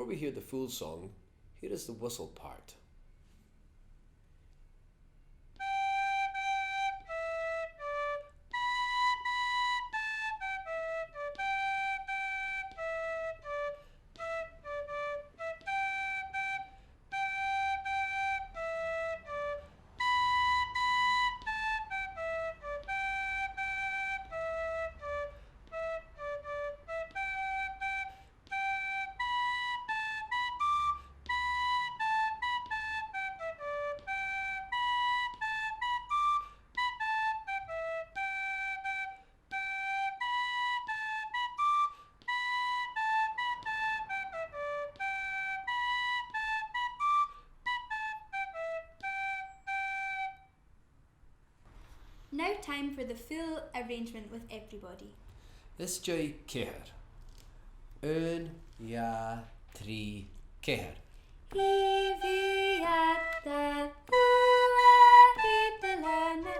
before we hear the full song, here is the whistle part. Now time for the full arrangement with everybody. Is joy ceir. Un, ja, trí, ceir. Ifiata, ua, italana,